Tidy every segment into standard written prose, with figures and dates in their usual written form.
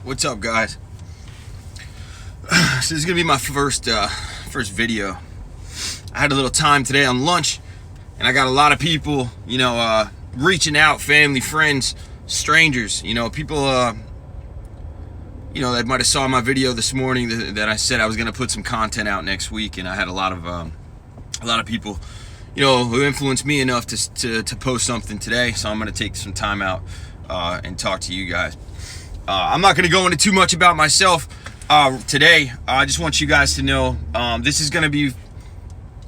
What's up, guys? So this is gonna be my first video. I had a little time today on lunch, and I got a lot of people, reaching out, family, friends, strangers, people, that might have saw my video this morning that I said I was gonna put some content out next week, and I had a lot of people, who influenced me enough to post something today. So I'm gonna take some time out and talk to you guys. I'm not going to go into too much about myself today. I just want you guys to know this is going to be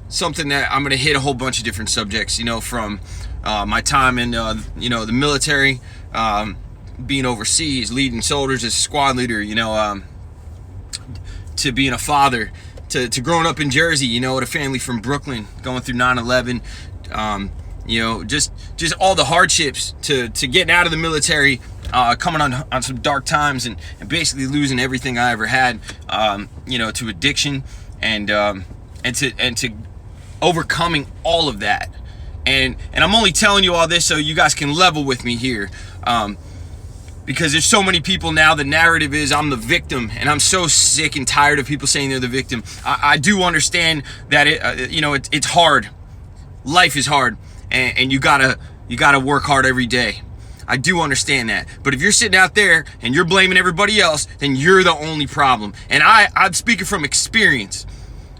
something that I'm going to hit a whole bunch of different subjects, from my time in, the military, being overseas, leading soldiers as a squad leader, to being a father, to growing up in Jersey, with a family from Brooklyn, going through 9/11, just all the hardships to getting out of the military, coming on some dark times and basically losing everything I ever had, to addiction and to overcoming all of that. And I'm only telling you all this so you guys can level with me here, because there's so many people now, the narrative is I'm the victim, and I'm so sick and tired of people saying they're the victim. I do understand that it's hard. Life is hard, and you gotta work hard every day. I do understand that. But if you're sitting out there and you're blaming everybody else, then you're the only problem. And I'm speaking from experience.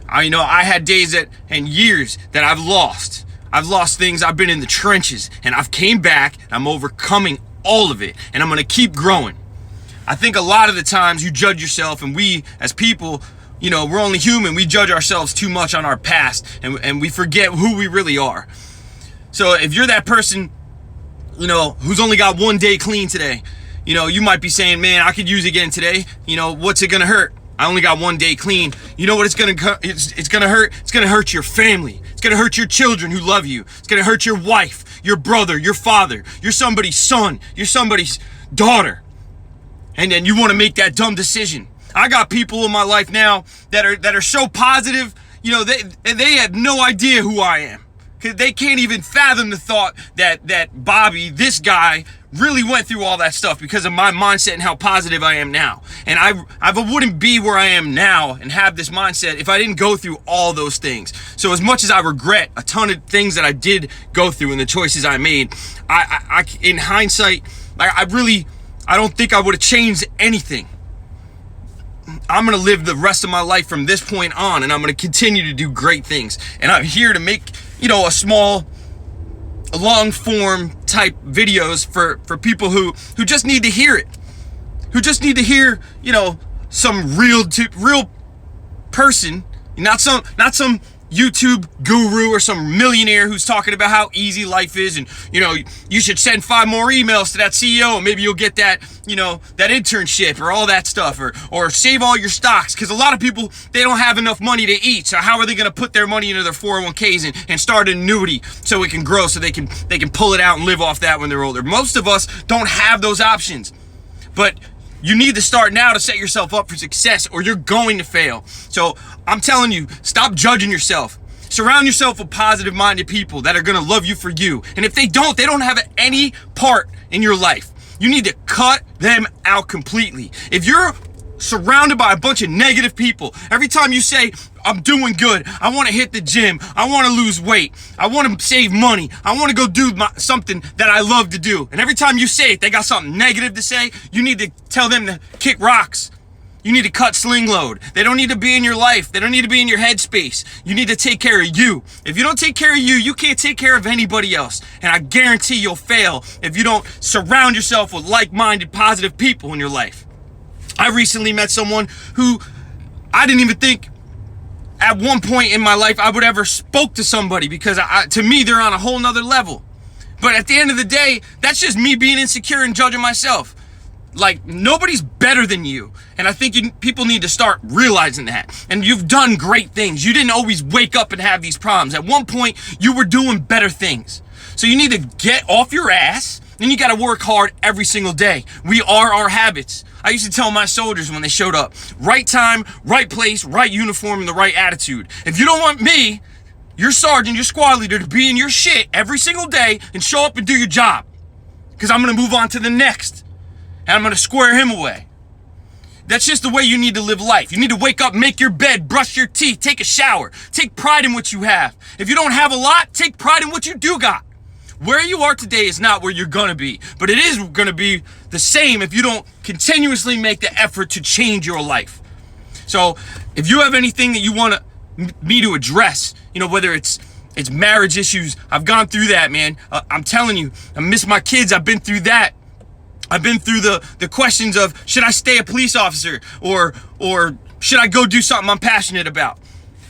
I had days and years that I've lost. I've lost things. I've been in the trenches, and I've came back. I'm overcoming all of it, and I'm going to keep growing. I think a lot of the times you judge yourself, and we as people, we're only human. We judge ourselves too much on our past, and we forget who we really are. So if you're that person, who's only got one day clean today, you might be saying, man, I could use it again today. What's it gonna hurt? I only got one day clean. You know what it's gonna hurt? It's gonna hurt your family. It's gonna hurt your children who love you. It's gonna hurt your wife, your brother, your father. You're somebody's son. You're somebody's daughter. And then you want to make that dumb decision. I got people in my life now that are so positive. They have no idea who I am. They can't even fathom the thought that Bobby, this guy, really went through all that stuff because of my mindset and how positive I am now. And I wouldn't be where I am now and have this mindset if I didn't go through all those things. So as much as I regret a ton of things that I did go through and the choices I made, I in hindsight, I don't think I would have changed anything. I'm going to live the rest of my life from this point on, and I'm going to continue to do great things. And I'm here to make a small, long form type videos for people who just need to hear it, who just need to hear, some real person, not some YouTube guru or some millionaire who's talking about how easy life is, and you should send 5 more emails to that CEO and maybe you'll get that that internship or all that stuff, or save all your stocks, because a lot of people, they don't have enough money to eat, so how are they going to put their money into their 401ks and start an annuity so it can grow, so they can pull it out and live off that when they're older? Most of us don't have those options, but you need to start now to set yourself up for success, or you're going to fail. So I'm telling you, stop judging yourself. Surround yourself with positive-minded people that are going to love you for you. And if they don't have any part in your life. You need to cut them out completely. If you're surrounded by a bunch of negative people, every time you say, I'm doing good, I want to hit the gym, I want to lose weight, I want to save money, I want to go do something that I love to do, and every time you say it, they got something negative to say, you need to tell them to kick rocks. You need to cut sling load. They don't need to be in your life. They don't need to be in your headspace. You need to take care of you. If you don't take care of you, you can't take care of anybody else. And I guarantee you'll fail if you don't surround yourself with like-minded, positive people in your life. I recently met someone who I didn't even think at one point in my life I would ever spoke to somebody, because to me, they're on a whole nother level. But at the end of the day, that's just me being insecure and judging myself. Like, nobody's better than you. And I think people need to start realizing that. And you've done great things. You didn't always wake up and have these problems. At one point, you were doing better things. So you need to get off your ass, and you got to work hard every single day. We are our habits. I used to tell my soldiers when they showed up, right time, right place, right uniform, and the right attitude. If you don't want me, your sergeant, your squad leader, to be in your shit every single day and show up and do your job, because I'm going to move on to the next. And I'm going to square him away. That's just the way you need to live life. You need to wake up, make your bed, brush your teeth, take a shower, take pride in what you have. If you don't have a lot, take pride in what you do got. Where you are today is not where you're gonna be, but it is gonna be the same if you don't continuously make the effort to change your life. So if you have anything that you want me to address, whether it's marriage issues, I've gone through that, man. I'm telling you, I miss my kids. I've been through that. I've been through the questions of, should I stay a police officer or should I go do something I'm passionate about?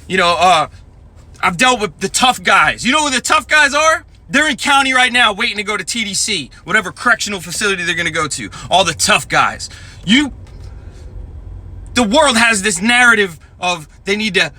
I've dealt with the tough guys. You know who the tough guys are? They're in county right now waiting to go to TDC, whatever correctional facility they're gonna go to. All the tough guys. The world has this narrative of they need to,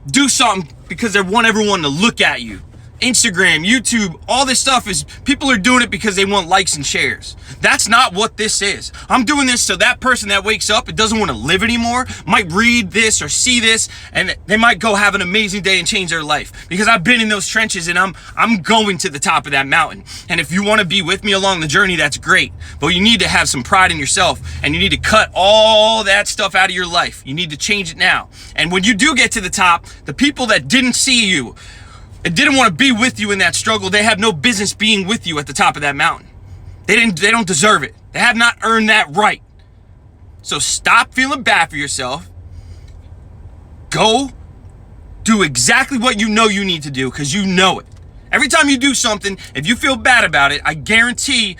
do something because they want everyone to look at you. Instagram, YouTube, all this stuff is, people are doing it because they want likes and shares. That's not what this is. I'm doing this so that person that wakes up and doesn't want to live anymore might read this or see this, and they might go have an amazing day and change their life. Because I've been in those trenches and I'm going to the top of that mountain. And if you want to be with me along the journey, that's great. But you need to have some pride in yourself, and you need to cut all that stuff out of your life. You need to change it now. And when you do get to the top, the people that didn't see you, and didn't want to be with you in that struggle, they have no business being with you at the top of that mountain. They don't deserve it. They have not earned that right. So stop feeling bad for yourself. Go do exactly what you know you need to do, because you know it. Every time you do something, if you feel bad about it, I guarantee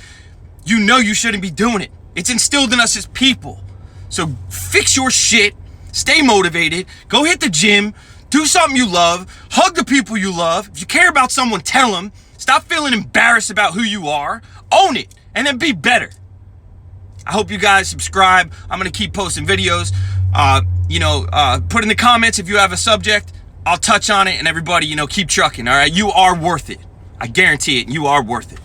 you know you shouldn't be doing it. It's instilled in us as people. So fix your shit, stay motivated, go hit the gym, do something you love, hug the people you love. If you care about someone, tell them. Stop feeling embarrassed about who you are. Own it, and then be better. I hope you guys subscribe. I'm going to keep posting videos. Put in the comments if you have a subject. I'll touch on it, and everybody, keep trucking, all right? You are worth it. I guarantee it. You are worth it.